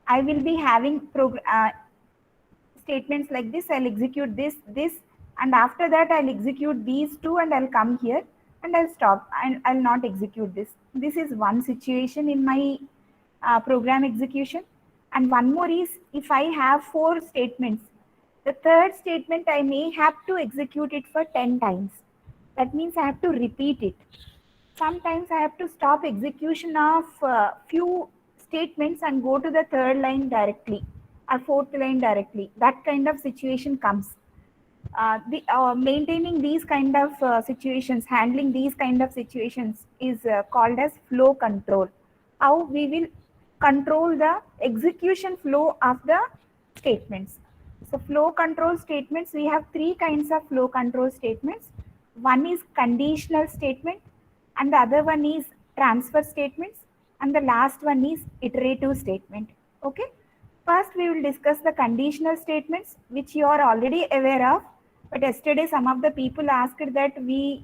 I will be having statements like this. I'll execute this, and after that I'll execute these two, and I'll come here and I'll stop and I'll not execute this. This is one situation in my program execution. And one more is, if I have 4 statements, the third statement I may have to execute it for 10 times. That means I have to repeat it. Sometimes I have to stop execution of few statements and go to the third line directly or fourth line directly. That kind of situation comes. Maintaining these kind of situations, handling these kind of situations is called as flow control. How we will control the execution flow of the statements. So flow control statements, we have 3 kinds of flow control statements. One is conditional statement, and the other one is transfer statements, and the last one is iterative statement. Okay. First, we will discuss the conditional statements, which you are already aware of. But yesterday, some of the people asked that we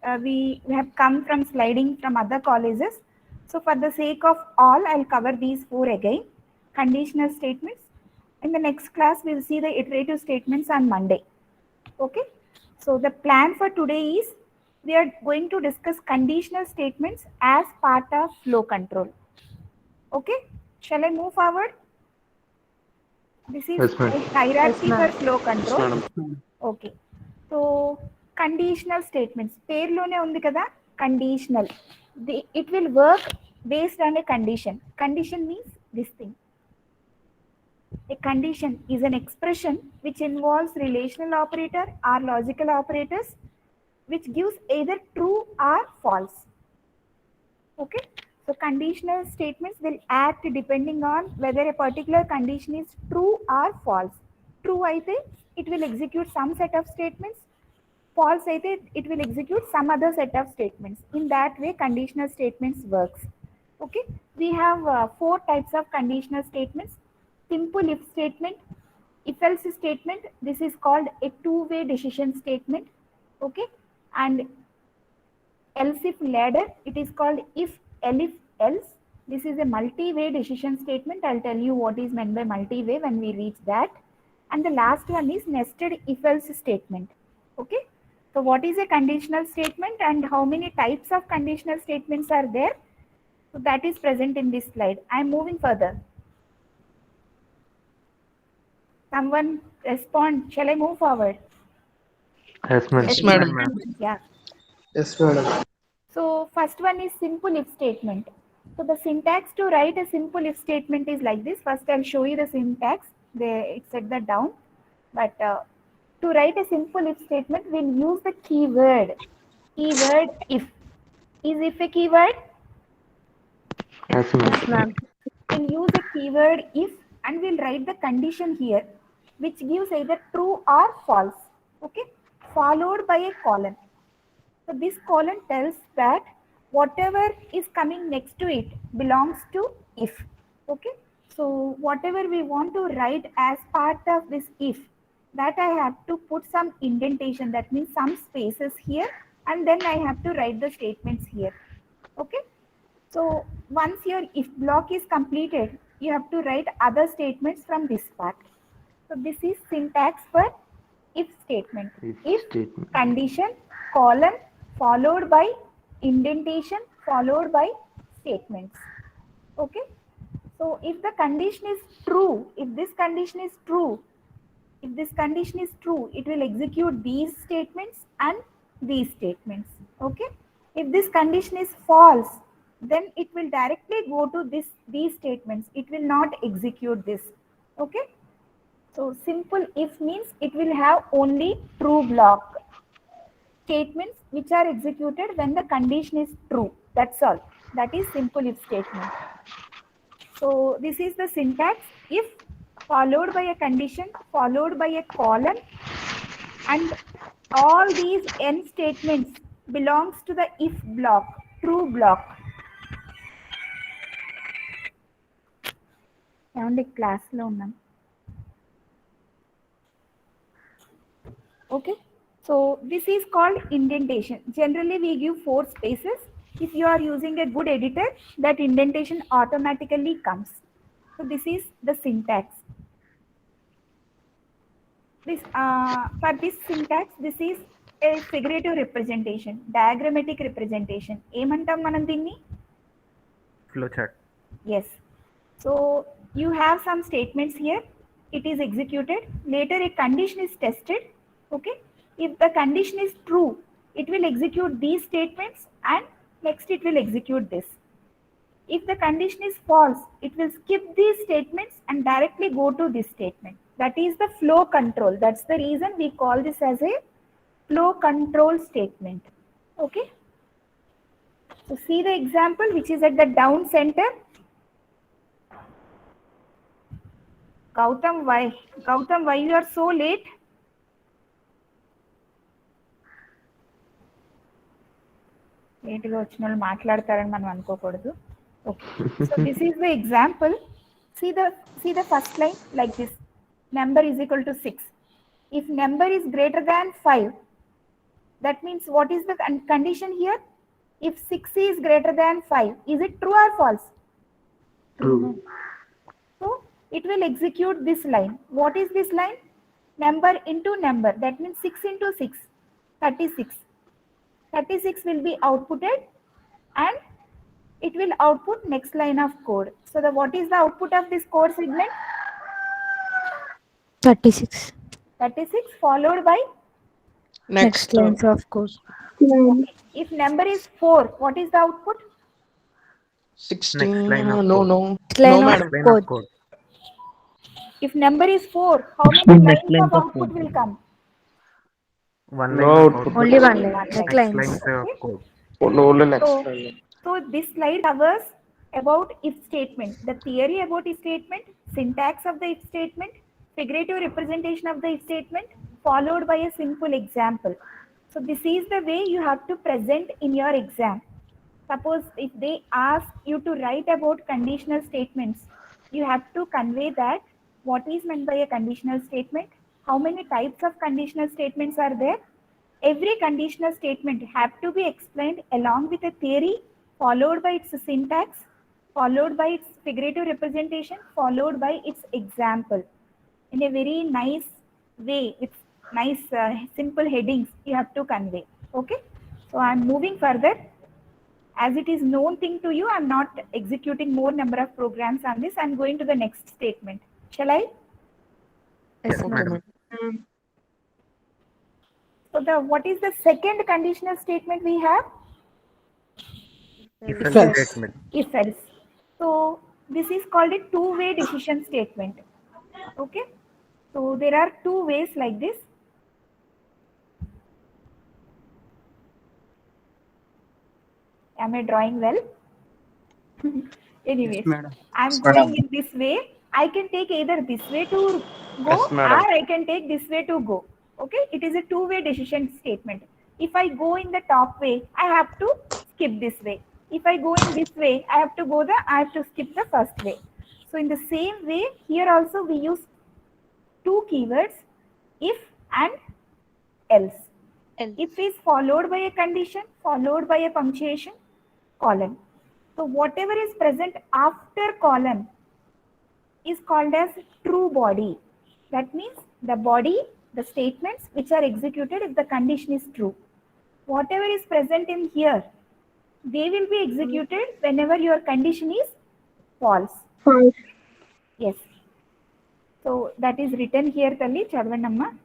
have come from sliding from other colleges. So for the sake of all, I'll cover these 4 again. Conditional statements. In the next class, we'll see the iterative statements on Monday. Okay. So the plan for today is, we are going to discuss conditional statements as part of flow control. Okay. Shall I move forward? This is Yes, ma'am. a hierarchy Yes, for ma'am. flow control. Yes, madam. Okay. So conditional statements. పేర్లోనే ఉంది కదా, conditional. It will work based on a condition. Condition means this thing. A condition is an expression which involves relational operator or logical operators, which gives either true or false. Okay. So conditional statements will act depending on whether a particular condition is true or false. True aithe it will execute some set of statements. False aithe it will execute some other set of statements. In that way, conditional statements works. Okay. We have 4 types of conditional statements. Simple if statement, if else statement. This is called a two-way decision statement. Okay. And else if ladder, it is called if else. This is a multi-way decision statement. I'll tell you what is meant by multi-way when we reach that. And the last one is nested if else statement. Okay. So what is a conditional statement and how many types of conditional statements are there? So that is present in this slide. I am moving further. Someone respond. Shall I move forward? Yes, ma'am. Yes, madam. Yeah. Yes, madam. So first one is simple if statement. So the syntax to write a simple if statement is like this. First I'll show you the syntax. It set that down. But to write a simple if statement, we'll use the keyword. Keyword if. Is if a keyword? Yes, ma'am. Yes, ma'am. We'll use a keyword if, and we'll write the condition here, which gives either true or false. Okay. Followed by a colon. So this colon tells that whatever is coming next to it belongs to if. Okay. So whatever we want to write as part of this if, that I have to put some indentation. That means some spaces here, and then I have to write the statements here. Okay. So once your if block is completed, you have to write other statements from this part. So this is syntax for if statement. If Statement. condition, colon, followed by indentation, followed by statements. Okay. So if the condition is true, if this condition is true, it will execute these statements and these statements. Okay. If this condition is false, then it will directly go to these statements. It will not execute this. Okay. So simple if means it will have only true block. Statements which are executed when the condition is true. That's all. That is simple if statement. So this is the syntax: if followed by a condition, followed by a colon, and all these n statements belongs to the if block, true block. Class lo unnam. Okay. So this is called indentation. Generally we give 4 spaces. If you are using a good editor, that indentation automatically comes. So So this is the syntax. This for this syntax, this is a figurative representation, diagrammatic representation. ఏమంటాం మనం దీన్ని? Flowchart. Yes. So you have some statements here. It is executed. Later a condition is tested. Okay. If the condition is true, it will execute these statements and next it will execute this. If the condition is false, it will skip these statements and directly go to this statement. That is the flow control. That's the reason we call this as a flow control statement. Okay. So see the example which is at the down center. Gautam, why you are so late? లేట్గా వచ్చిన వాళ్ళు మాట్లాడతారని మనం అనుకోకూడదు. Okay, so this is the example. See the first line like this. Number is equal to 6. If number is greater than 5, that means what is the condition here? If 6 is greater than 5, is it true or false? True. So it will execute this line. What is this line? Number into number. That means 6 into 6, 36. 36 will be outputted and it will output next line of code. So what is the output of this code segment? 36. 36 followed by Next lines of code. okay. If number is 4, what is the output? 16. Next line of No, code. no. Next line No, of madam. Line of code. code. If number is 4, how many Next lines line of of output code. will come? One No line of output. output. Only one line. One Next line. lines. Next lines of code. No, next So, line. so this slide covers about if statement, the theory about if statement, syntax of the if statement, figurative representation of the if statement, followed by a simple example. So this is the way you have to present in your exam. Suppose if they ask you to write about conditional statements, you have to convey that what is meant by a conditional statement, how many types of conditional statements are there. Every conditional statement have to be explained along with a theory, followed by its syntax, followed by its figurative representation, followed by its example. In a very nice way, with nice simple headings, you have to convey. Okay. So I am moving further. As it is known thing to you, I am not executing more number of programs on this. I am going to the next statement. Shall I? Yes, Yes, madam. madam. So what is the second conditional statement we have? If If else else. statement. If else. So this is called a two-way decision statement. Okay. So there are two ways like this. Am I drawing well? Anyways, madam. I am Yes, going madam. in this way. I can take either this way to go Yes, madam. or I can take this way to go. Okay, it is a two-way decision statement. If I go in the top way, I have to skip this way. If I go in this way, I have to skip the first way. So in the same way, here also we use two keywords, if and else. If is followed by a condition, followed by a punctuation, colon. So whatever is present after colon is called as true body. That means the body, the statements which are executed if the condition is true. Whatever is present in here, they will be executed whenever your condition is false. Yes. So that is written here, Talli, Chadvanamma.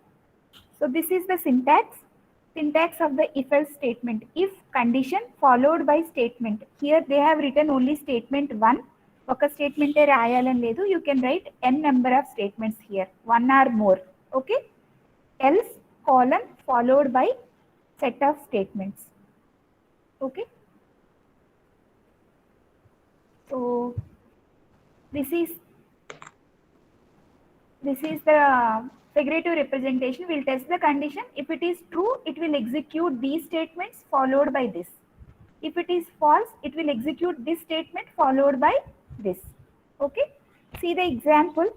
So this is the syntax of the if else statement. If condition followed by statement. Here they have written only statement 1. ఒక స్టేట్మెంటే రాయాలని లేదు. You can write n number of statements here, one or more. Okay. Else colon followed by set of statements. Okay. So this is the figurative representation. Will test the condition. If it is true, it will execute these statements followed by this. If it is false, it will execute this statement followed by this. Okay. See the example.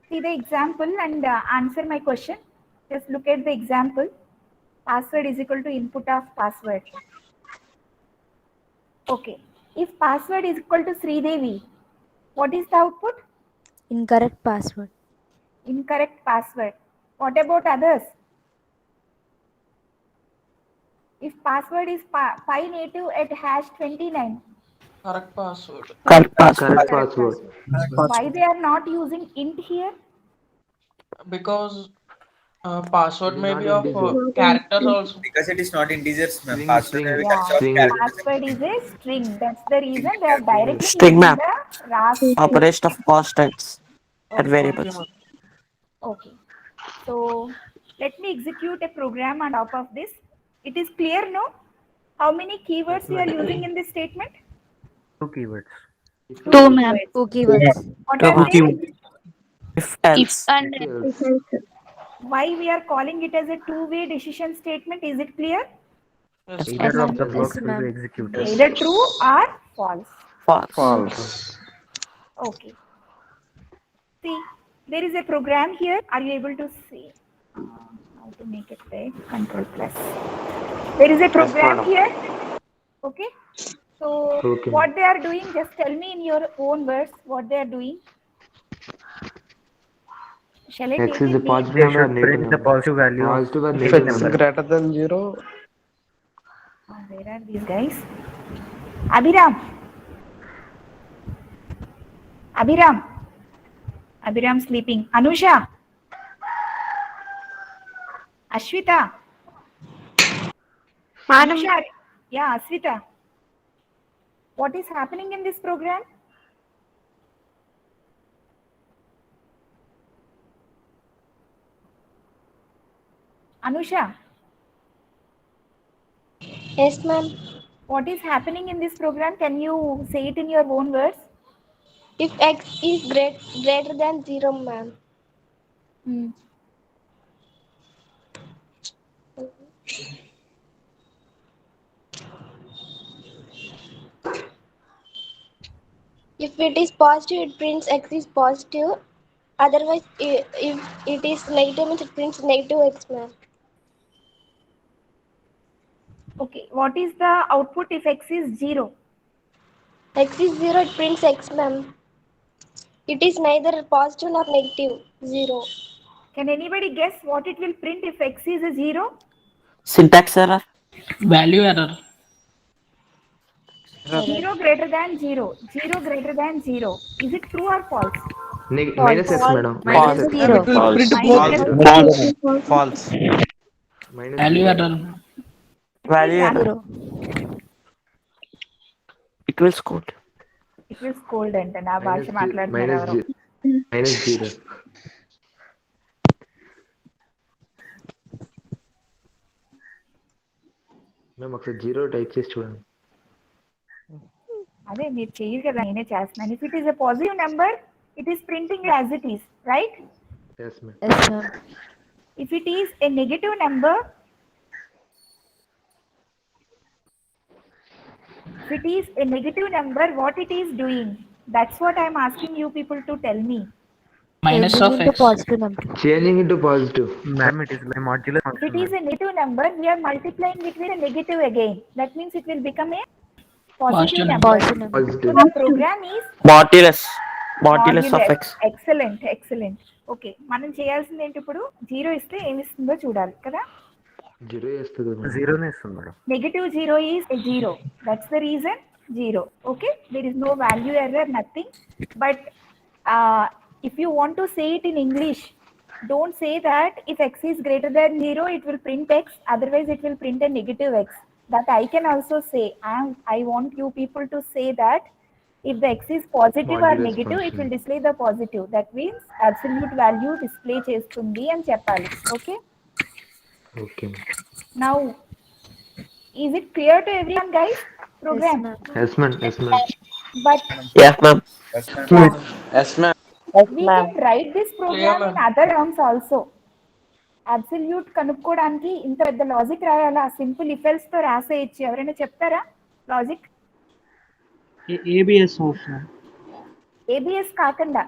See the example and answer my question. Just look at the example. Password is equal to input of password. Okay. If password is equal to Sridevi, What is the output? Incorrect password. Incorrect password. What about others? If password is pi native at hash 29. Correct password. Correct password. Correct Correct password. password. Why they are not using int here? Because password It is may not be of integer. characters also. Because it is not integers, ma'am. String, Password string, will be Yeah, construct string. characters. password is a string. That's the reason they are String is directly String using map. the raw string. Operation of constants and Okay. Okay, variables. ma'am. Okay. So let me execute a program on top of this. It is clear, no? How many keywords Yes, you are ma'am. using in this statement? 2 keywords. Two Two, ma'am. keywords. Two keywords. What Two are marks. they? If If else. and If else. Why we are calling it as a two-way decision statement? Is it clear? Yes, Yes, ma'am. Either yes, of the yes, blocks will be ma'am. executed. Either true or false. false. False. Okay. See, there is a program here. Are you able to see how to make it big? Control plus. There is a program madam. here. Okay. So Okay. what they are doing, just tell me in your own words what they are doing. Shall I X take is a a name? positive They number or should negative print the number? positive value of Positive or If negative it's number? greater than 0, Where are these guys? Abhiram. Abhiram. Abhiram sleeping. Anusha. Ashwita. Madam. Anusha. Yeah, Aswita. What is happening in this program? Anusha, Yes, ma'am. what is happening in this program? Can you say it in your own words? If x is greater than 0, ma'am. Hmm. If it is positive, it prints x is positive. Otherwise, if it is negative, means it prints negative x, ma'am. Okay, what is the output if x is 0? X is 0, it prints x, ma'am. It is neither positive nor negative. 0. Can anybody guess what it will print if x is a 0? Syntax error. Value error. 0 greater than 0. 0 greater than 0. Is it true or false? Minus False. X, madam. Minus Minus X. Ma'am, it zero. will print false. Minus both. zero. False. Minus Value 0. error. Please Value error. answer. Zero. Equals code. It will scold అంటే నా భాష Minus మాట్లాడుతున్నారు minus ఎవరు. minus 0. మేము ఒకసారి 0 type చేసి చూడండి. అదే మీరు చేయరు కదా నేనే చేస్తున్నాను. If it is a positive number, it is printing as it is, right? Yes, ma'am. Yes, ma'am. If it is a negative number, what it is doing? That's what I'm asking you people to tell me. Minus Changing of into x. positive number. Changing into positive. Madam, it is like a modular If function. it is a negative number, we are multiplying it with a negative again. That means it will become a positive Positive number. Positive number. So Positive. the program is Modulus. Modulus of modulus. x. Excellent. Okay, మనం చేయాల్సింది ఏంటి ఇప్పుడు? 0 ఇస్తే ఏమి ఇస్తుందో చూడాలి కదా. 0 వేస్తుంది మేడం. 0 ఇస్తుంది madam. Negative 0 is a 0. That's the reason 0. Okay, there is no value error, nothing. But if you want to say it in English, don't say that if x is greater than 0, it will print x, otherwise it will print a negative x. That I can also say. I want you people to say that if the x is positive or Modulus negative, it function. will display the positive. That means absolute value display చేస్తుంది అని చెప్పాలి. Okay. Okay. Now, is it clear to everyone, guys? Yes, Program. ma'am. Yes ma'am. Yes ma'am. But Yes, ma'am. yeah, Yes, ma'am. we can write this program Clear, in other terms also. Absolute కనుక్కోవడానికి ఇంత పెద్ద logic రాయాలా? Simple if else తో రాసేయచ్చు. ఎవరైనా చెప్తారా logic? ABS option. ABS కాకుండా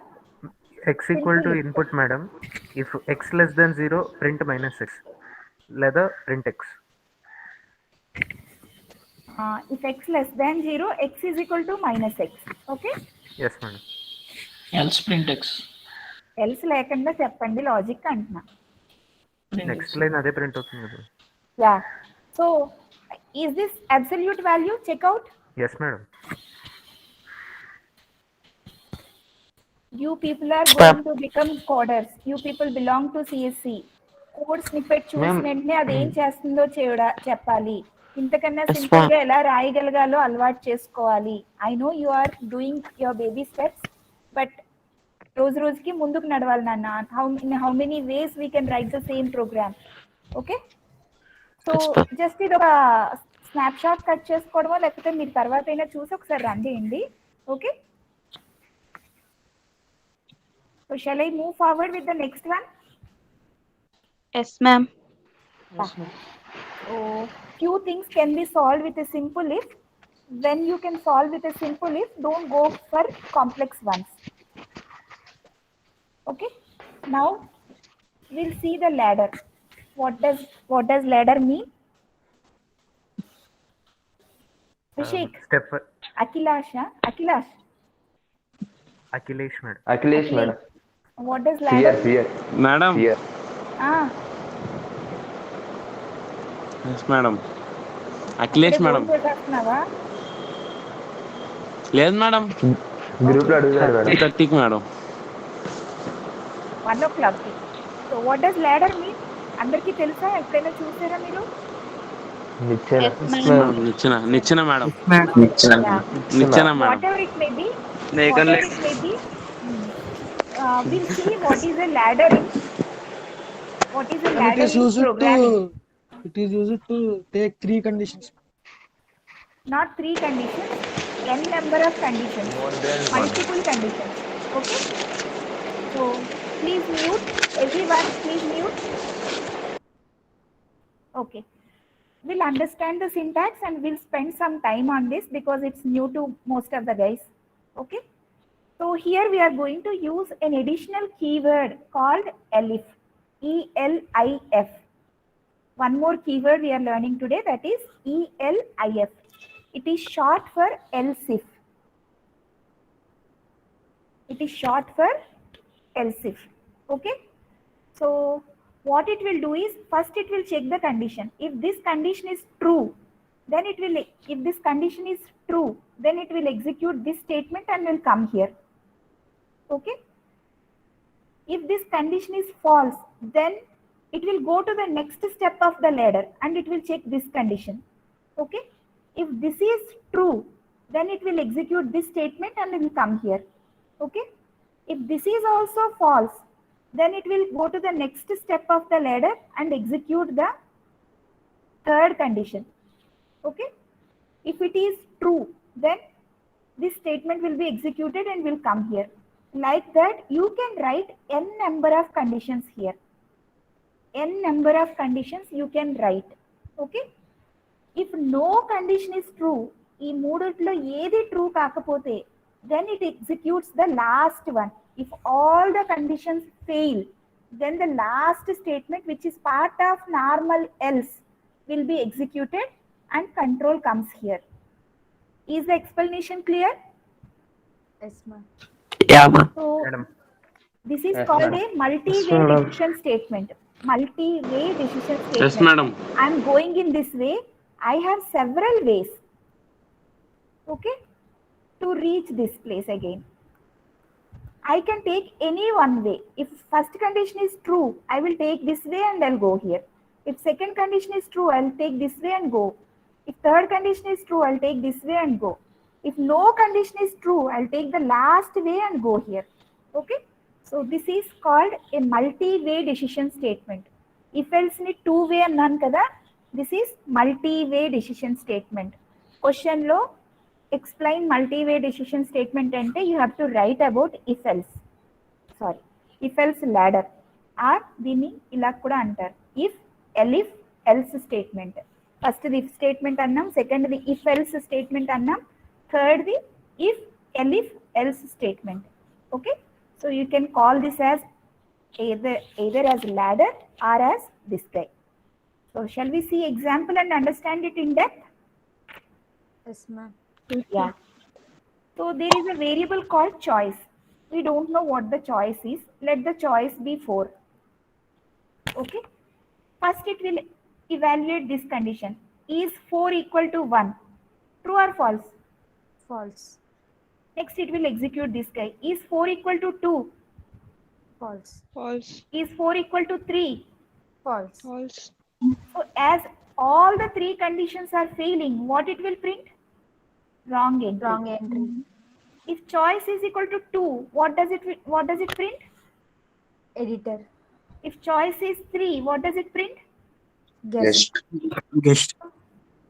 X equal to input madam. If x less than 0, print minus x. లేదా print x. if x less than 0, x is equal to minus x. Okay. Yes madam. Else print X. Else లేకుండా చెప్పండి logic అంటున్నా. Print next X. Line అదే print అవుతుంది కదా. Yeah, so is this absolute value? Check out. Yes madam. You people are Spam. going to become coders. You people belong to CSC. Code snippet చూసిన Ma'am. వెంటనే అది ఏం చేస్తుందో చెప్పాలి. ఇంతకన్నా Yes, సింపుల్ ma'am. గా ఎలా రాయగలగాలో అలవాటు చేసుకోవాలి. I know you are doing your baby steps, but రోజు రోజుకి ముందుకు నడవాలి నాన్న. How many ways we can write the same program. Okay, so Yes, ma'am. Just ఇది ఒక స్నాప్ షాట్ కట్ చేసుకోవడమో లేకపోతే మీరు తర్వాత అయినా చూసి ఒకసారి రన్ చేయండి. Okay, so shall I move forward with the next one? Yes, ma'am. So few things can be solved with a simple if. When you can solve with a simple if, don't go for complex ones. Okay, now we'll see the ladder. What does ladder mean? Abhishek, step Akilash Akhilesh madam. Akhilesh madam. what does ladder mean? Fear. Madam. Fear. Ah, Yes, madam. Akhilesh madam. చేస్తున్నావా? లేదు madam. Group లో అడుగుతారు madam. 3:30 madam. 1 o'clock. So what does ladder mean? అందరికీ తెలుసా? ఎప్పుడైనా చూసారా మీరు? నిచ్చెన. Yes, ma'am. నిచ్చెన మేడం. Yeah. నిచ్చెన madam. Whatever it may be, we'll see what is a ladder in programming. It is used to take 3 conditions. Not 3 conditions, n number of conditions, multiple conditions. Okay, so please mute everyone, please mute. Okay, we'll understand the syntax and we'll spend some time on this because it's new to most of the guys. Okay, so here we are going to use an additional keyword called elif, ELIF. One more keyword we are learning today, that is ELIF. It is short for else if. It is short for else if. Okay, so what it will do is, first it will check the condition. If this condition is true, then it will, if this condition is true, then it will execute this statement and will come here. Okay, if this condition is false, then it will go to the next step of the ladder and it will check this condition. Okay, if this is true, then it will execute this statement and it will come here. Okay, if this is also false, then it will go to the next step of the ladder and execute the third condition. Okay, if it is true, then this statement will be executed and will come here. Like that, you can write n number of conditions here. N number of conditions you can write. Okay, if no condition is true, ఈ మూడిట్లో ఏది true కాకపోతే, then it executes the last one. If all the conditions fail, then the last statement, which is part of normal else, will be executed and control comes here. Is the explanation clear? Yes, ma'am. Yeah, ma'am. So madam. this is Yes, called madam. a multi-way Yes, madam. decision statement. Multi-way decision statement. Yes, madam. I am going in this way. I have several ways, okay, to reach this place again. I can take any one way. If first condition is true, I will take this way and I'll go here. If second condition is true, I'll take this way and go. If third condition is true, I'll take this way and go. If no condition is true, I'll take the last way and go here. Okay, so this is called a multi-way decision statement. If else ni two way annan kada, this is multi-way decision statement. Question lo explain multi-way decision statement ante you have to write about if else. Sorry, if else ladder or దీన్ని ఇలా కూడా అంటారు. If, elif, else statement. First the if statement అన్నాం, second the if else statement అన్నాం, third the if, elif, else statement. Okay, so you can call this as either as ladder or as this guy. So shall we see example and understand it in depth? Yes, ma'am. Yeah. So there is a variable called choice. We don't know what the choice is. Let the choice be 4. Okay. First it will evaluate this condition. Is 4 equal to 1? True or false? False. Next it will execute this guy. Is 4 equal to 2? False. False. Is 4 equal to 3? False. False. So as all the 3 conditions are failing, what it will print? Wrong entry. Wrong entry. If choice is equal to 2, what does it print? Editor. If choice is 3, what does it print? Guest. Guest.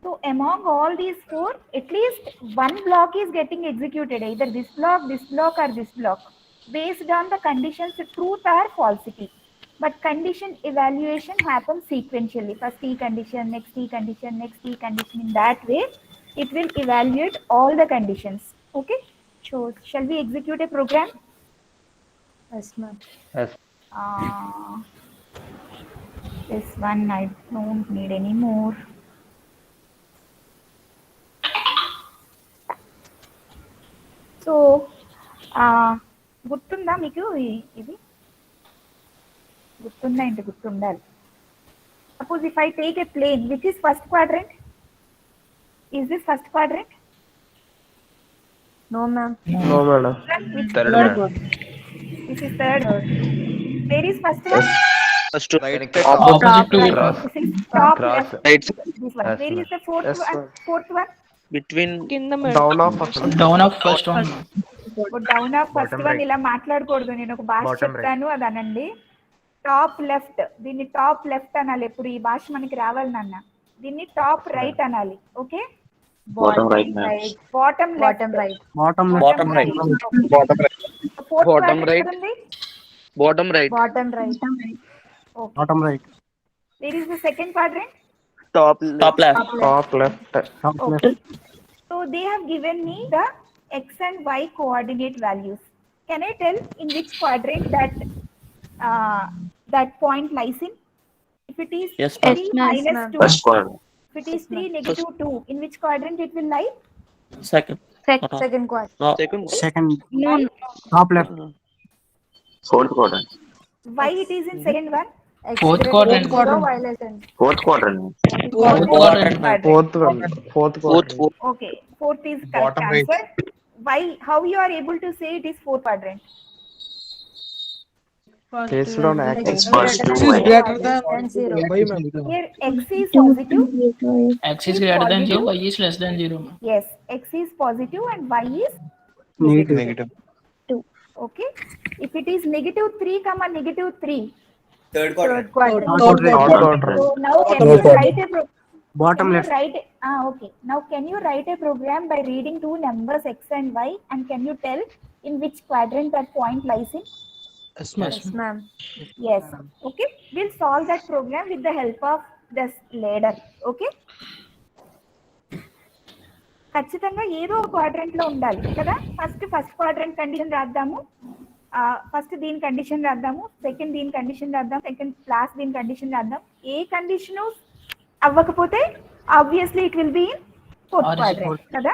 So among all these 4, at least one block is getting executed, either this block, or this block, based on the conditions truth or falsity. But condition evaluation happens sequentially. First T condition, next T condition, next T condition. In that way, it will evaluate all the conditions. Okay? So shall we execute a program? Yes, ma'am. Yes. This one I don't need any more. So, గుర్తుందా మీకు ఇది గుర్తుందా అంటే గుర్తుండాలి. Suppose if I take a plane, which is first quadrant? Is this first quadrant? No, ma'am. No, madam. Which Third, quadrant? madam. This is third. Where is first one? Right. Opposite to Cross. This is top Cross. left. right. This one. Yes, Where is ma'am. the fourth Yes, one? ma'am. Fourth one? Between కింద Down of first one. down of first one. Down of first Bottom one right. ఇలా మాట్లాడకూడదు. నేను ఒక భాష Bottom చెప్తాను, అది అనండి. Top left, దీన్ని టాప్ లెఫ్ట్ అనాలి. ఎప్పుడు ఈ భాష మనకి రావాలి నాన్న. దీన్ని టాప్ రైట్ అనాలి. Okay, Bottom right, ma'am. right. Bottom Bottom right. Bottom Bottom right. Bottom right. Fourth Bottom right. ఉంది. Bottom right. Bottom right. Okay, Bottom right. Where is the second quadrant? Top Top left. Top left. Top Okay. left. So they have given me the x and y coordinate values. Can I tell in which quadrant that point lies in? If it is Yes, 3 Yes, ma'am. minus ma'am. 2, First quadrant. if it is 3 negative 2, in which quadrant it will lie? Second. Second quadrant. No. Second. Second. No. Top left. Fourth quadrant. Why it is in second one? X Fourth greater quadrant. than zero, y less than. Fourth quadrant. Quadrant. Quadrant. Fourth one. Fourth Fourth. quadrant. Okay, fourth is correct Bottom right. answer. Why? How you are able to say it is fourth quadrant? Based on X axis. greater X than is zero, greater y less than zero. Y, ma'am. Here x is positive. X is greater than positive. 0, y is less than 0. Yes, x is positive and y is Negative. okay. If it is negative 3 comma negative 3, Third Third quadrant. Third quadrant. quadrant. so now can you write a Bottom can you left. write okay, now can you write a program by reading two numbers x and y, and can you tell in which quadrant that point lies in? Yes, ma'am. Yes, ma'am. Yes, okay, we'll solve that program with the help of this ladder. Okay, ఖచ్చితంగా ఏదో ఒక quadrant లో ఉండాలి కదా. First quadrant condition రాద్దాము. First దీని condition రాద్దాము, second దీని కండిషన్ రాద్దాం, సెకండ్ క్లాస్ దీని కండిషన్ రాద్దాం. ఏ కండిషన్ అవ్వకపోతే obviously it will be in fourth quadrant కదా.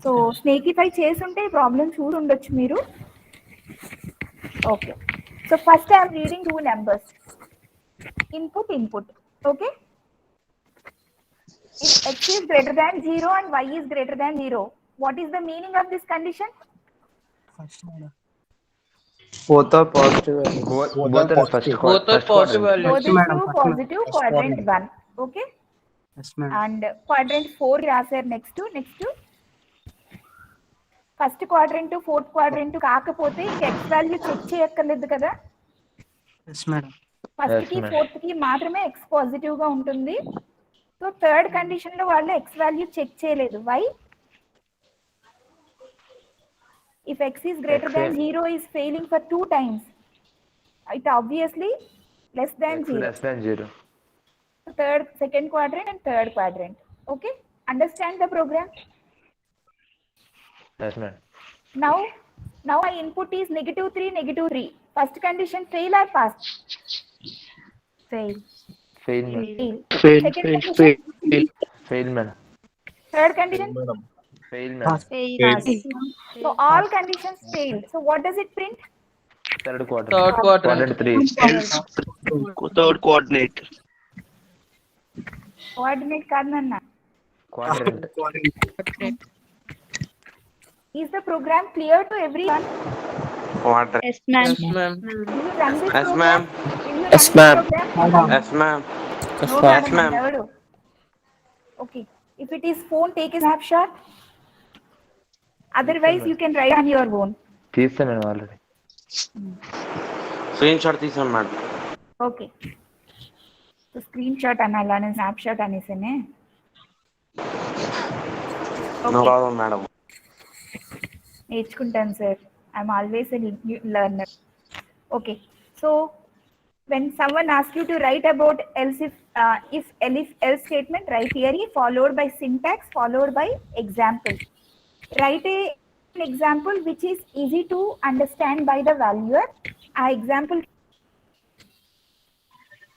సో స్నేకిఫై చేసుంటే ఈ ప్రాబ్లం చూసి ఉండొచ్చు మీరు. Okay, so first I'm reading two numbers, input. Okay, if x is greater than 0 and y is greater than 0, what is the meaning of this condition? Both are positive. Both are first Both are positive quadrant. Both is madam, true, first positive, madam. quadrant 1. Okay, Yes, ma'am. and quadrant 4 రాశారు. Next first quadrant fourth quadrant కాకపోతే ఇంక X value check చేయక్కర్లేదు కదా. Yes, madam. First కి Yes, ma'am. Fourth కి మాత్రమే X positive గా ఉంటుంది. సో థర్డ్ కండిషన్ లో వాళ్ళు ఎక్స్ వాల్యూ చెక్ చేయలేదు. Why? If x is greater than 0 is failing for 2 times, it obviously less than X 0. less than 0. Second quadrant and third quadrant. Okay, understand the program. Yes, ma'am. Now my input is -3. First condition fail or pass? Fail. Fail, ma'am. Fail. Second condition Fail, ma'am. third condition Fail, madam. Fail. So all conditions failed. So what does it print? Third quarter. Third Quadrant quadrant. 3. Else. Third coordinate. Coordinate కాదు నాన్న. Quadrant. Is the program clear to everyone? Water. Yes, ma'am. Yes, ma'am. Will you run this Yes, program? ma'am. Will you Yes, run this ma'am. program? Yes, ma'am. Yes, No, ma'am. madam. ma'am. Never. Okay. If it is phone, take a snapshot. Otherwise, you can write on your own. తీస్తాను నేను ఆల్రెడీ. Screen shot తీసాను madam. Okay. So screen shot అనాలా నేను snap shot అనేసానే. No problem madam. నేర్చుకుంటాను sir. I'm always a learner. Okay. So when someone asks you to write about else if else statement, write theory followed by syntax followed by example. Write an example which is easy to understand by the valuer. ఆ example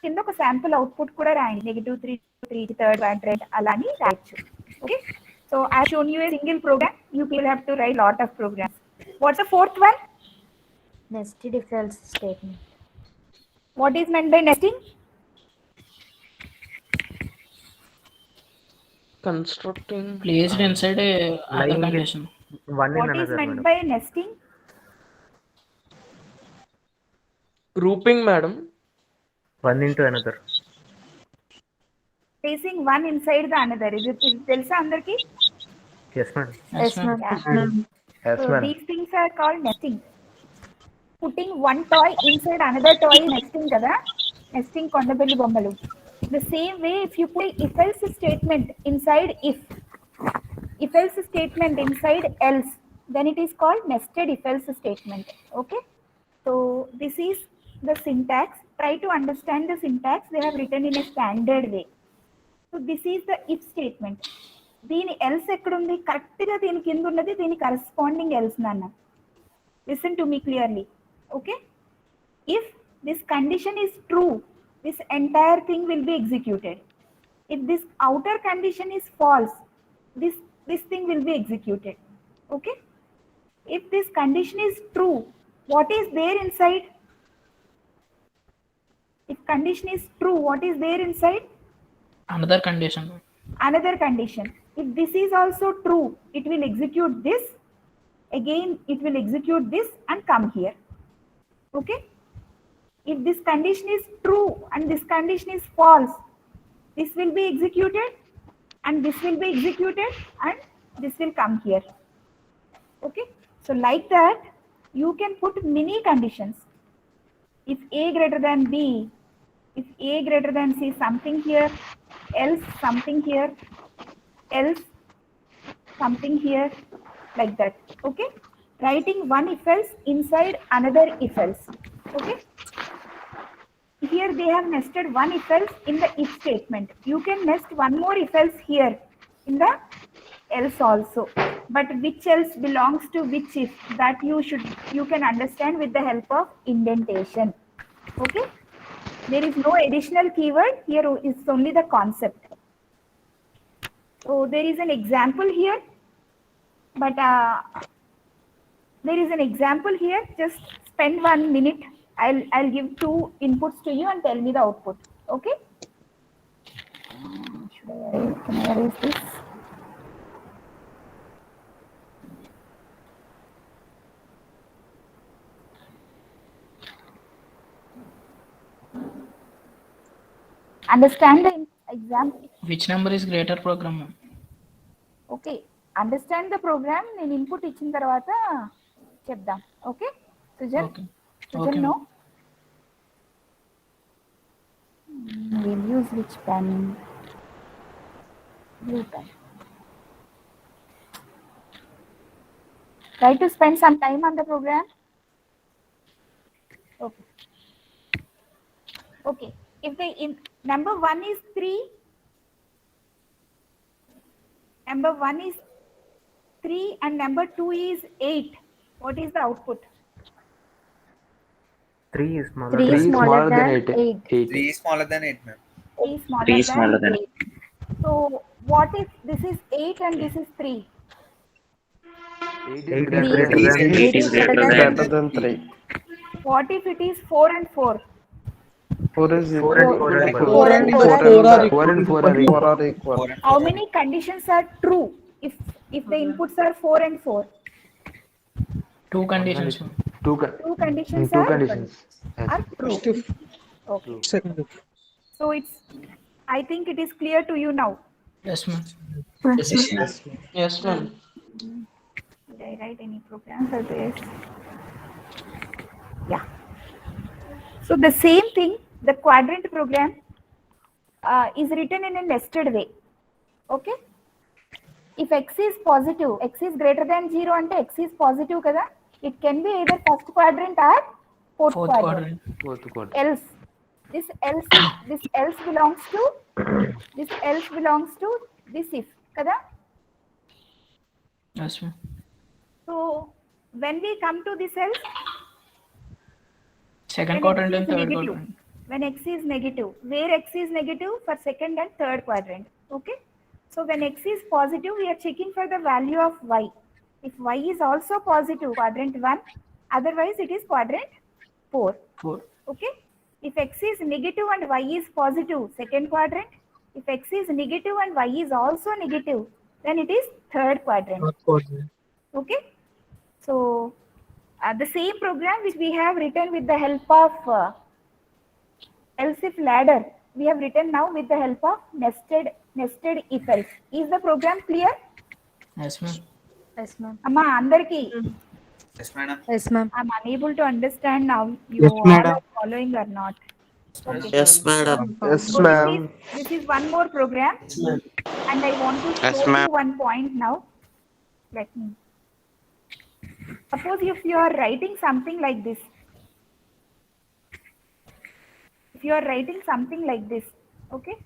కింద ఒక sample output కూడా రాయండి. -3 3 third quadrant అలా అని రాయొచ్చు. Okay. So I shown you a single program. You people have to write lot of programs. What's the fourth one? Nested if else statement. What is meant by nesting? Constructing. Placed inside a other Lying in- condition. One in What is another, meant madam. by nesting? Grouping, madam. One into another. Placing one inside the another. ఇది తెలుసా అందరికి? Yes, madam. Yes, ma'am. Yes, So madam. these things are called nesting. Putting one toy inside another toy is nesting kada. Nesting కొండబెల్లి బొమ్మలు. The same way, if you put if else statement inside if else statement inside else, then it is called nested if else statement. Okay. So this is the syntax. Try to understand the syntax. They have written in a standard way. So this is the if statement. దీని else ఎక్కడుంది? కరెక్ట్గా దీని కింద ఉన్నది దీని corresponding else నాన్న. Listen to me clearly. Okay. If this condition is true, this entire thing will be executed. If this outer condition is false, this thing will be executed. Okay. If this condition is true, what is there inside? If condition is true, what is there inside? Another condition. Another condition. If this is also true, it will execute this. Again, it will execute this and come here. Okay. If this condition is true and this condition is false, this will be executed and this will be executed and this will come here. Okay. So like that, you can put many conditions. If A greater than B, if A greater than C, something here, else something here, else something here, like that. Okay. Writing one if else inside another if else. Okay. Here they have nested one if else in the if statement. You can nest one more if else here in the else also. But which else belongs to which if, that you can understand with the help of indentation. Okay. There is no additional keyword here. It's only the concept. So there is an example here, but there is an example here. Just spend 1 minute. I'll give 2 inputs to you and tell me the output. Okay. Can I erase this? Understand the example. Which number is greater program, ma'am? Okay. Understand the program. నేను input ఇచ్చిన తర్వాత చెప్దాం. Okay. Sujan. Okay. Sujan, Okay, no? We'll use which pen? Blue pen. Try to spend some time on the program. Okay. Okay. If the number 1 is 3, number 1 is 3 and number 2 is 8, what is the output? 3 is smaller. 3 is smaller than 8. 3 is smaller than 8, ma'am. 3 is smaller, Three is smaller than than 8. So what if this is 8 and this is 3? 8 8 is greater greater than than 3. 8 is greater than Greater than 3. What if it is 4 and 4? 4 is 4 equal and to 4 are equal. 4 and 4 are 4 equal. and 4 and 4 are equal. 4 and 4 How are many conditions are true if the inputs are 4 and 4? Two conditions, ma'am. Two Conditions two are conditions. Yes. true. Okay. True. So I think it is clear to you now. Yes, ma'am. Yes. Yes, ma'am. Did I write any program for this? Yeah. So the same thing, the quadrant program is written in a nested way. Okay. If x is positive, x is greater than 0 and x is positive kada, it can be either first quadrant or fourth quadrant. Fourth quadrant. Else, this else belongs to this if kada. Yes, ma'am. So when we come to this else, Second when quadrant x and is third negative, quadrant. when x is negative, where x is negative for second and third quadrant. Okay. So when x is positive, we are checking for the value of y. If y is also positive, quadrant 1, otherwise it is quadrant 4. 4. Okay. If x is negative and y is positive, second quadrant. If x is negative and y is also negative, then it is third quadrant. Okay. So the same program which we have written with the help of else if ladder, we have written now with the help of nested if else. Is the program clear? Yes, ma'am. Yes, ma'am. Amma andarki. Yes, madam. Yes, ma'am. I'm unable to understand now you all are following or not. Okay. Yes, madam. Yes, So ma'am. this is one more program and I want to Yes, show you ma'am. one point now. Let me. Suppose if you are writing something like this. If you are writing something like this, okay?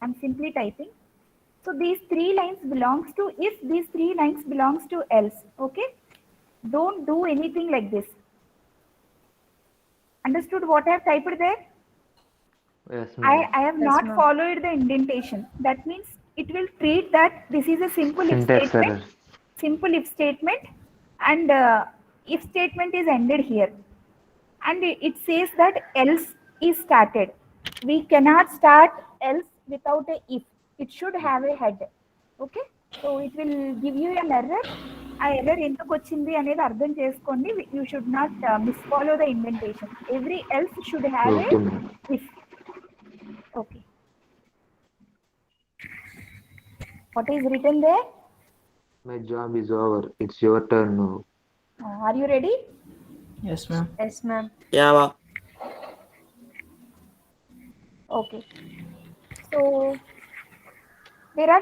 I'm simply typing. So these 3 lines belongs to if, these 3 lines belongs to else, okay? Don't do anything like this. Understood what I have typed there? Yes, ma'am. I have Yes, not ma'am. followed the indentation. That means it will treat that this is a simple if Syntax statement. error. Simple if statement and if statement is ended here. And it says that else is started. We cannot start else without a if. It should have a head. Okay. So it will give you an error. ఆ error ఎందుకు వచ్చింది అనేది అర్థం చేసుకోండి. You should not misfollow the indentation. Every else should have a Okay, ma'am. if. Okay. What is written there? My job is over. It's your turn now. Are you ready? Yes, ma'am. Yes, ma'am. Yeah, ma'am. Okay. So there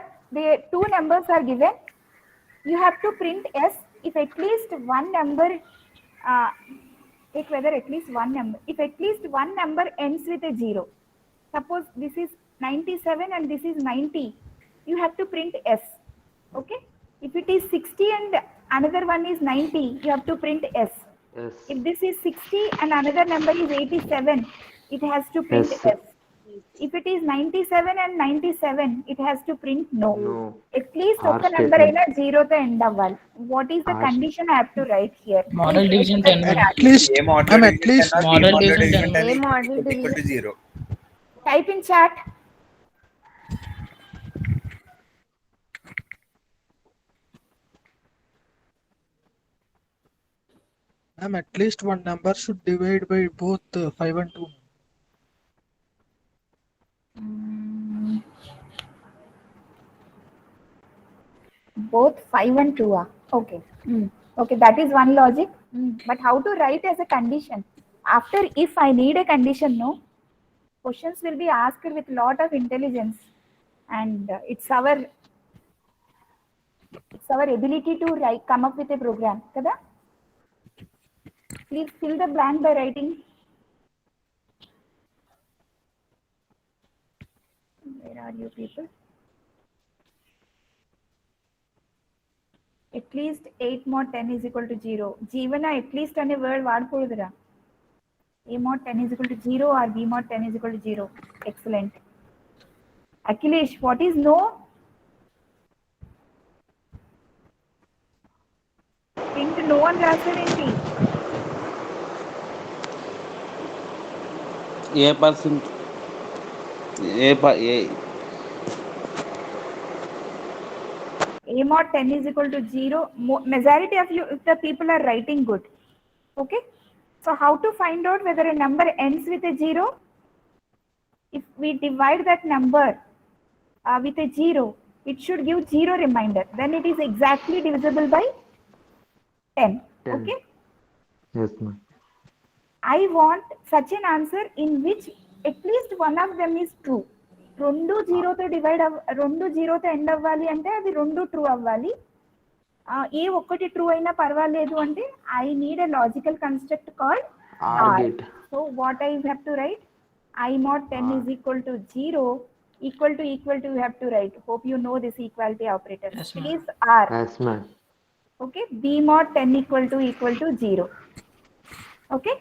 2 numbers are given. You have to print S if at least one number take whether at least one number. If at least one number ends with a 0. Suppose this is 97 and this is 90. You have to print S. Okay. If it is 60 and another one is 90, you have to print S. Yes. If this is 60 and another number is 87, it has to print Yes. S. If it is 97 and 97, it has to print no. No. At least R ఒక number statement. అయినా 0 తో end అవ్వాలి. What is the R condition I have to write here? Model Please division write 10, the ma'am. chat. A modular division 10 or B Model modular division division 10 A model equal to division. 0. Type in chat. Ma'am, at least one number should divide by both 5 and 2. Both 5 and 2 are okay. Okay, that is one logic. But how to write as a condition? After if I need a condition, no, questions will be asked with lot of intelligence, and it's our ability to come up with a program. Kada? Please fill the blank by writing. Where are you people? At least 8 mod 10 is equal to 0. Jeevana at least ane word vaadakududra. A mod 10 is equal to 0 or B mod 10 is equal to 0. Excellent. Akhilesh, what is no? Print no అని రాసావేంటి? ఏ percent A mod 10 is equal to 0. Majority of the people are writing good. Okay. So how to find out whether a number ends with a 0? If we divide that number with a 0, it should give 0 remainder. Then it is exactly divisible by 10. 10. Okay. Yes, ma'am. I want such an answer in which at least one of them is true. రెండు జీరోతో రెండు జీరోతో end అవ్వాలి అంటే అది రెండు true అవ్వాలి. ఏ ఒక్కటి true అయినా పర్వాలేదు అంటే I need a logical construct called or. So what I have to write? I mod 10 is equal to 0 equal to you have to write. Hope you know this equality operator. Yes, It ma'am. is R. Yes, ma'am. Okay. B mod 10 equal to 0. Okay.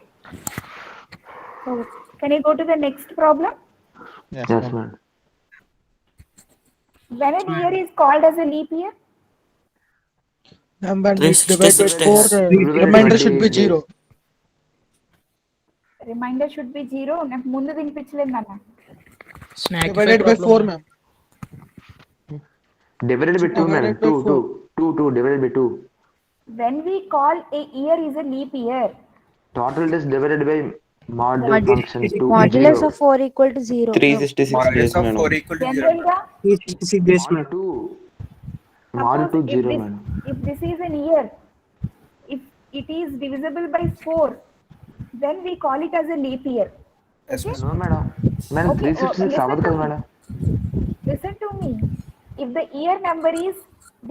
So can I go to the next problem? Yes, ma'am. When an year is called as a leap year? Ma'am, when we divide by 366 4, remainder should be 0. Reminder should be 0. నాకు ముందు వినిపించలేదు నాన్న. Snack Divided by 4, ma'am. Divided by 2, ma'am. Divided by 2, 2, divided by 2. When we call a year is a leap year, Total is divided by mod function 2. Modulus of 4 equal to 0. 366 days, Modulus of madam. 4 equal to 0. general ga 366 days, Mod 2. Mod suppose 2 0, madam. if this is an year, if it is divisible by 4, then we call it as a leap year. Yes, ma'am. No, madam. Madam, Okay, 366 అవ్వదు కదా madam. Listen to me. If the year number is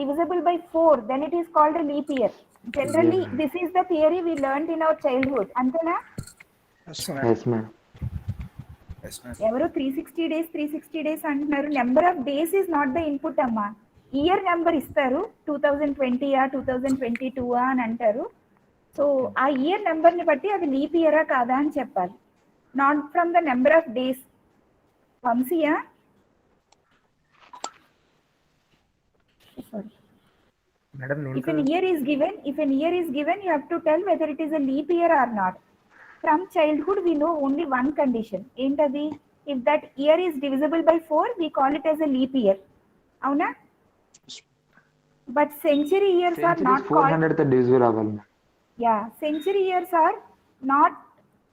divisible by 4, then it is called a leap year. Generally, this is the theory we learned in our childhood. Antena? Yes, ma'am. Yes, ma'am. Yes, ma'am. ఎవరు 360 days అంటున్నారు. Number of days is not the input అమ్మా. Year number ఇస్తారు, 2020 2022 అని అంటారు. So ఆ year నెంబర్ని బట్టి అది లీప్ ఇయరా కాదా అని చెప్పాలి, not from the number of days. వంశీయా? Sorry. Madam If an year is given, you have to tell whether it is a leap year or not. From childhood, we know only one condition. Entadi? If that year is divisible by 4, we call it as a leap year. Avuna? But century years are Century not is called. 400 తో divisible అవ్వాలి. Yeah, century years are not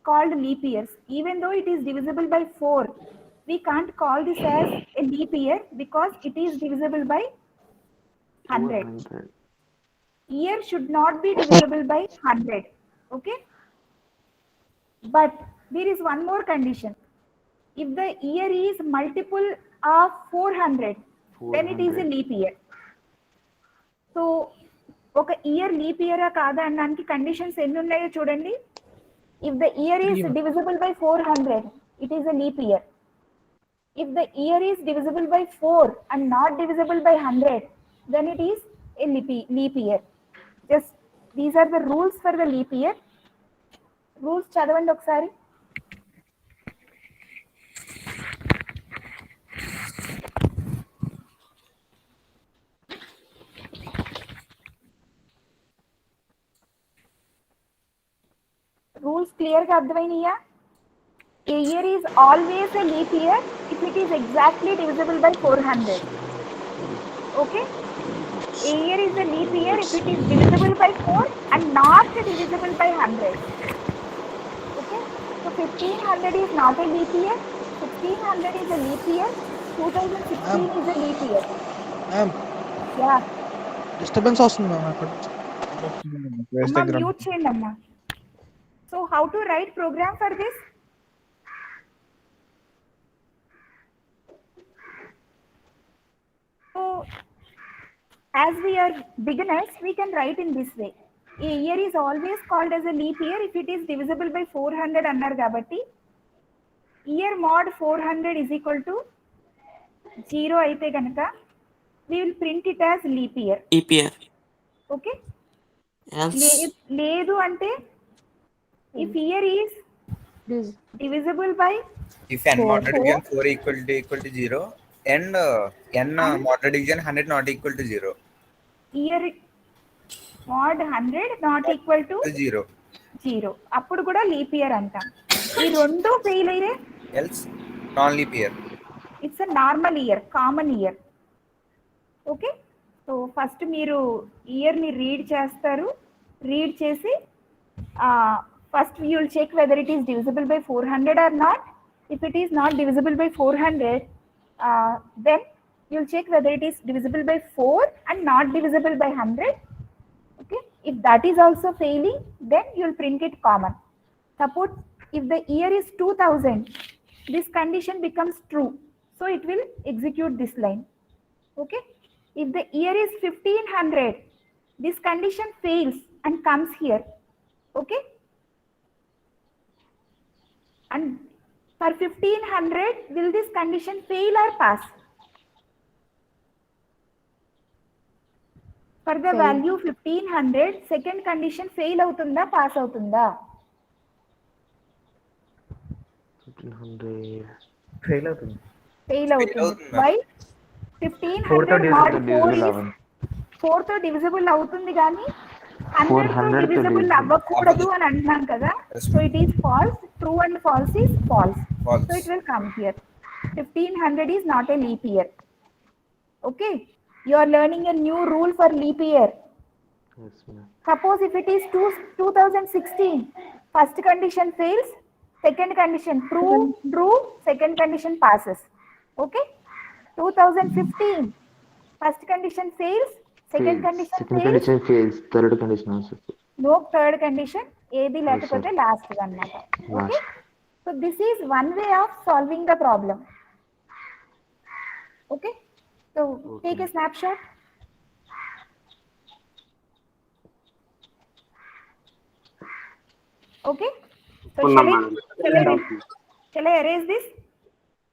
called leap years. Even though it is divisible by 4, we can't call this as a leap year because it is divisible by 100. 400. Year should not be divisible by 100. Okay. But there is one more condition. If the year is multiple of 400, then it is a leap year. So ఒక year leap ఇయరా కాదా అనడానికి conditions ఎన్ని ఉన్నాయో చూడండి. If the year is divisible by 400, it is a leap year. If the year is divisible by 4 and not divisible by 100, then it is a leap year. Just these are the rules for the leap year. Rules చదవండి ఒకసారి. Rules clear గా అర్థమైనయా? A year is always a leap year if it is exactly divisible by 400. Okay? A year is a leap year if it is divisible by 4 and not divisible by 100. Okay? So 1500 is not a leap year. 1600 is a leap year. 2016 is a leap year. Ma'am, Yeah. disturbance వస్తుంది ma'am అక్కడ. అమ్మా mute చేయండి అమ్మా. So how to write program for this? So as we are beginners, we can write in this way. A year is always called as a leap year if it is divisible by 400 అన్నారు కాబట్టి year mod 400 is equal to 0 అయితే కనుక we will print it as leap year. EPR. Okay? Else లేదు అంటే if year is divisible by If n mod 4 equal to 0, and n mod division 100 not equal to 0. Year mod 100 not equal to 0. 0, అప్పుడు కూడా leap year అంటాం. ఈ రెండు fail అయితే Else non leap year. It's a normal year, common year. Okay, so first మీరు ఇయర్ని read చేస్తారు. Read చేసి first you will check whether it is divisible by 400 or not. If it is not divisible by 400, then you will check whether it is divisible by 4 and not divisible by 100. Okay, if that is also failing, then you will print it common. Suppose if the year is 2000, this condition becomes true, so it will execute this line. Okay, if the year is 1500, this condition fails and comes here. Okay, and for 1500, will this condition fail or pass? For the Fail. value 1500, second condition fail అవుతుందా, pass అవుతుందా? 1500 fail అవుతుంది. Fail అవుతుంది. Why? 4 తో 1500 mod 4 divisible is అవ్వదు. 4 తో divisible అవుతుంది కానీ 100 తో 400 తో divisible divisible. అవ్వకూడదు అని అంటున్నాం కదా. So it is false. True and false is false. False. So it will come here. 1500 is not a leap year. Okay, you are learning a new rule for leap year. Yes, ma'am. Suppose if it is 2016, first condition fails, second condition true, second condition passes. Okay, 2015, first condition fails, second Fails. condition Second fails, condition fails. Third condition also fails. no third condition, ఏది లేకపోతే last అన్నమాట. Okay, so this is one way of solving the problem. Okay, so take a snapshot. Okay, so shall I erase this?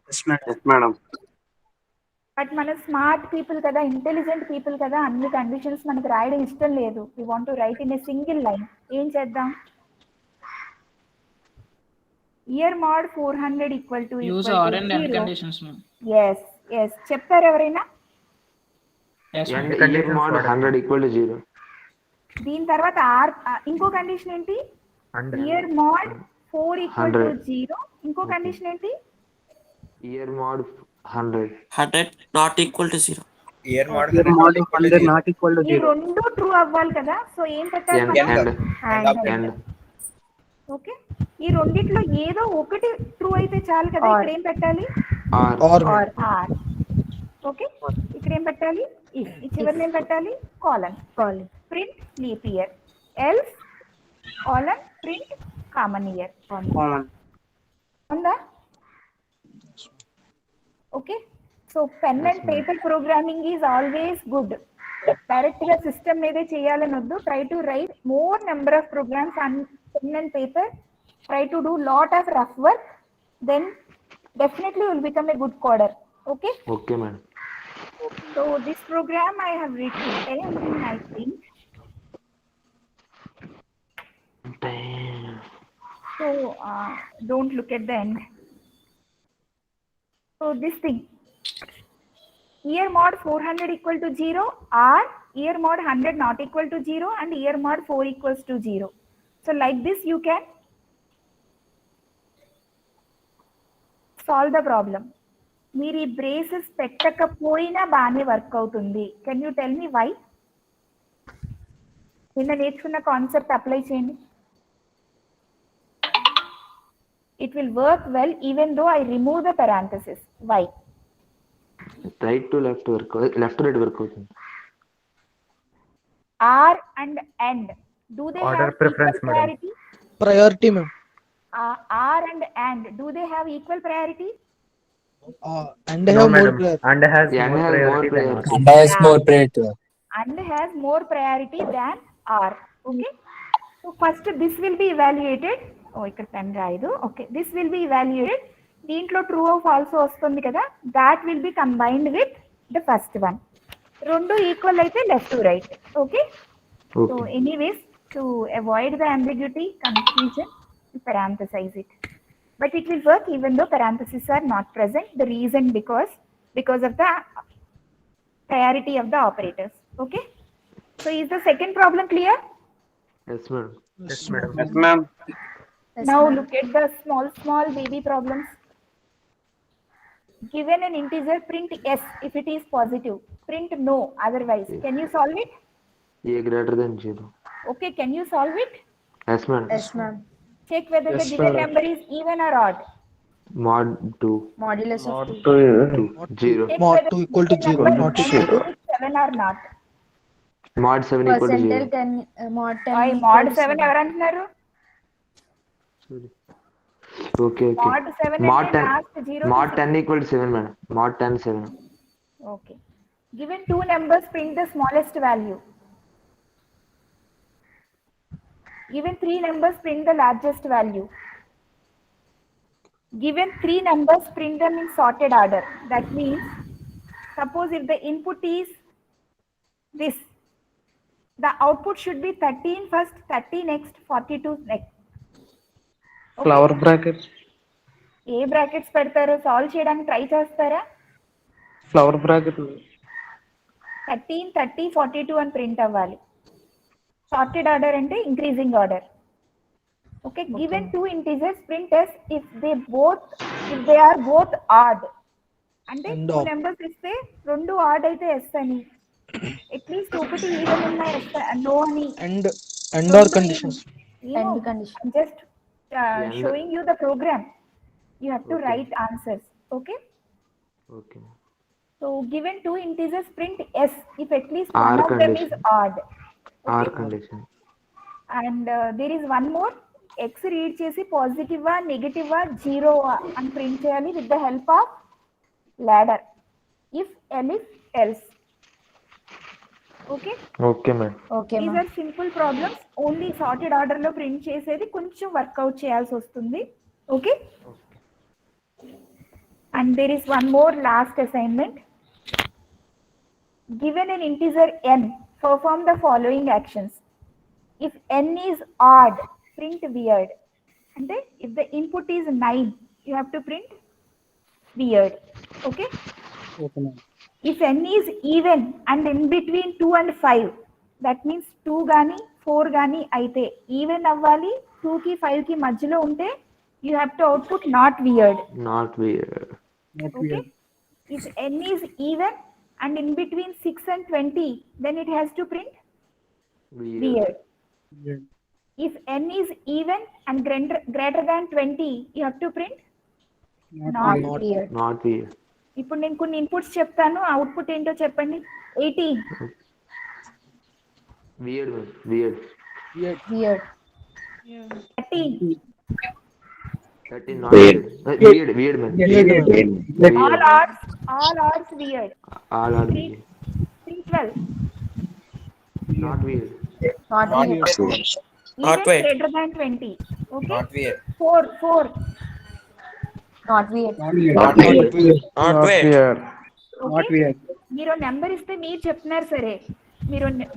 Yes, madam. Yes, madam. But మన smart people కదా, intelligent people కదా, అన్ని conditions మనకు రాయడం ఇష్టం లేదు. We want to write in a single line. ఏం చేద్దాం? Year mod 400 equal to Use R and N conditions, ma'am. Yes yes చెప్తారు ఎవరైనా? Yes, ma'am. And year mod 100 equal to 0. దీని తర్వాత ఆర్, ఇంకో కండిషన్ ఏంటి? Year mod 4 equal to 0. ఇంకో condition ఏంటి? Year mod 100. 100 not equal to 0. Year mod Year 100 mod equal to 100 0. not equal to ఈ 0. రెండు ట్రూ అవ్వాలి కదా. సో ఏం పెట్టాలి And మనం? and ఓకే, ఈ రెండిట్లో ఏదో ఒకటి ట్రూ అయితే చాలు కదా. ఇక్కడ ఏం పెట్టాలి? or are. ఓకే, ఇక్కడ ఏం పెట్టాలి? ఈ చివరిలో ఏం పెట్టాలి? Colon. Print leap year, else colon print common year. ఉందా? Okay, so pen and paper programming is always good. Direct గా సిస్టమ్ మీదే చేయాలని వద్దు. Try to write more number of programs on pen and paper. Try to do lot of rough work, then definitely you will become a good coder. Okay, okay, madam. so this program I have written 10, I think. Damn. So don't look at the end. So this thing, year mod 400 equal to 0, or year mod 100 not equal to 0, and year mod 4 equals to 0. So like this you can solve the problem. మీరు ఈ braces పెట్టకపోయినా బాగానే work అవుతుంది. Can you tell me why? నిన్న నేర్చుకున్న concept apply చేయండి. It will work well even though I remove the parenthesis. Why? Right to left work, left to right work అవుతుంది. Or and and, do they Order have preference, equal madam. Priority? Priority, ma'am. Or and and, do they have equal priority? And No, have more madam. priority. And has And more has priority more than priority. R. And has more priority than R. Okay, so first this will be evaluated. ఇక్కడ pen రాయదు. Okay, this will be evaluated. దీంట్లో true or false వస్తుంది కదా, that will be combined with the first one. రెండు equal అయితే left to right. Okay, so anyways to avoid the ambiguity, confusion, parenthesize it. But it will work even though parentheses are not present. The reason because because of the priority of the operators. Okay, so is the second problem clear? Yes, madam. Yes, madam. Yes, ma'am. Now look at the small baby problems. Given an integer, print s if it is positive, print no otherwise. Yes. Can you solve it? A greater than 0. Okay, can you solve it? Yes, madam. Yes, ma'am. Check whether the given number is even or odd. Mod 2. Modulus of 2. 2. Mod 0. Check Mod whether 2 the equal to given 0, number not is zero. 7 or not. Mod 7 equal to 0. Percentile 10, mod 10 Why equal mod to 7 ఎవరు అంటున్నారు? Sorry. Okay. Mod 7 Mod అంటే 10. last 0 to Mod 6. 10 equal to 7, madam. Mod 10 7. Okay. Given two numbers, print the smallest value. Given three numbers, print the largest value. Given three numbers, print them in sorted order. That means, suppose if the input is this, the output should be 13 first, 30 next, 42 next. Okay? Flower brackets. ఏ brackets పెడతారో solve చేయడానికి try చేస్తారా? Flower bracket. 13, 30, 42 అని print అవ్వాలి. Sorted order అంటే increasing order. Okay, given two integers print yes if they are both odd. అంటే And two odd. Numbers ఇస్తే రెండు ఆడ్ అయితే ఎస్ అని, అట్లీస్ట్ ఒకటి ఈవెన్ ఉన్న ఎస్ నో అని. And or conditions. End condition. Just End. Showing you the program. You have to Okay. write answers. Okay. Okay. So given two integers, print s if at least R one of them is condition. odd. R Okay? condition. And there is one more. X read chesi positive ఆ negative ఆ zero అని print చేయాలి with the help of ladder. If else. Okay. Okay, madam. Okay, These ma'am. are simple problems. Only sorted order లో print చేసేది కొంచెం work out చేయాల్సి వస్తుంది. Okay. And there is one more last assignment. Given an integer n, perform the following actions. If n is odd, print weird. And if the input is 9, you have to print weird. Okay? Okay, ma'am. If n is even and in between 2 and 5, that means 2 gani 4 gani aite even avvali, 2 ki 5 ki madhyalo unte, you have to output not weird. Not weird. Not Okay. weird. If n is even and in between 6 and 20, then it has to print weird. Weird. If n is even and greater than 20, you have to print not Not weird. Not weird. ఇప్పుడు నేను కొన్ని inputs చెప్తాను, output ఏంటో చెప్పండి. 18 Weird, man. Weird. weird. Weird. 13 13 not weird. Weird, weird, man. Weird, ma'am. Weird. all odds weird. All are 3 weird. 12 Not weird. Not Not weird. weird. Not even weird. greater than 20. Okay. Not weird. 4 Not weird. Not weird. Not Not weird. weird. Not weird. Not weird. మీరు number ఇస్తే మీరు చెప్తున్నారు సరే,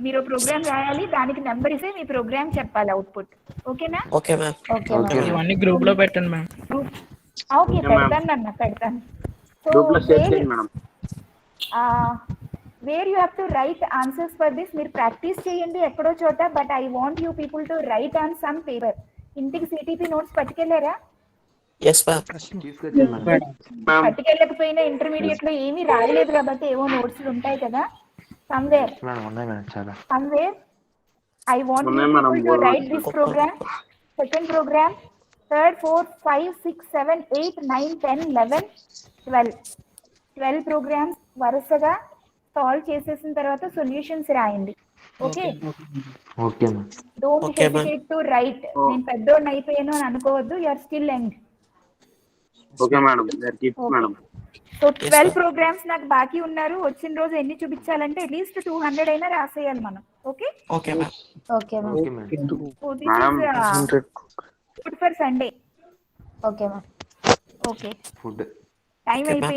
మీరు programme రాయాలి, దానికి number ఇస్తే మీ programme చెప్పాలి అవుట్పుట్. ఓకేనా? Okay, ma'am. Okay, Okay, ma'am. ఇవన్నీ గ్రూప్ లో పెట్టండి మ్యామ్. ఓకే, పెడతాను. So where you have to right answers for this. మీరు ప్రాక్టీస్ చేయండి ఎక్కడో చోట, but I want you people to right on some paper. ఇంటికి సిటిపి నోట్స్ పట్టుకెళ్ళారా? Yes, ma'am. తీసుకొచ్చాను, madam. పట్టుకెళ్ళకపోయినా ఇంటర్మీడియట్ లో ఏమీ రాయలేదు కాబట్టి ఏవో నోట్స్లు ఉంటాయి కదా, సమ్వేర్. Madam, ఉన్నాయి madam చాలా. Somewhere, I want you people to write this program, second program, third, fourth, 5, 6, 7, 8, 9, 10, 11, 12 programs వరుసగా సాల్వ్ చేసేసిన తర్వాత సొల్యూషన్స్ రాయండి. Okay? Okay, ma'am. Don't Okay, ma'am. Hesitate to write. నేను పెద్దోడిని అయిపోయాను అని అనుకోవద్దు. You are still young. Okay madam. So 12 programs నాకు బాకీ ఉన్నారు. వచ్చిన రోజు ఎన్ని చూపించాలంటే అట్లీస్ట్ 200 అయినా రాసేయాలి మనం. Okay? Okay, ma'am. Okay, ma'am. Okay, madam. So this is good for Sunday. Okay, ma'am. Okay, Food. Time Okay, ma'am. అయిపోయింది.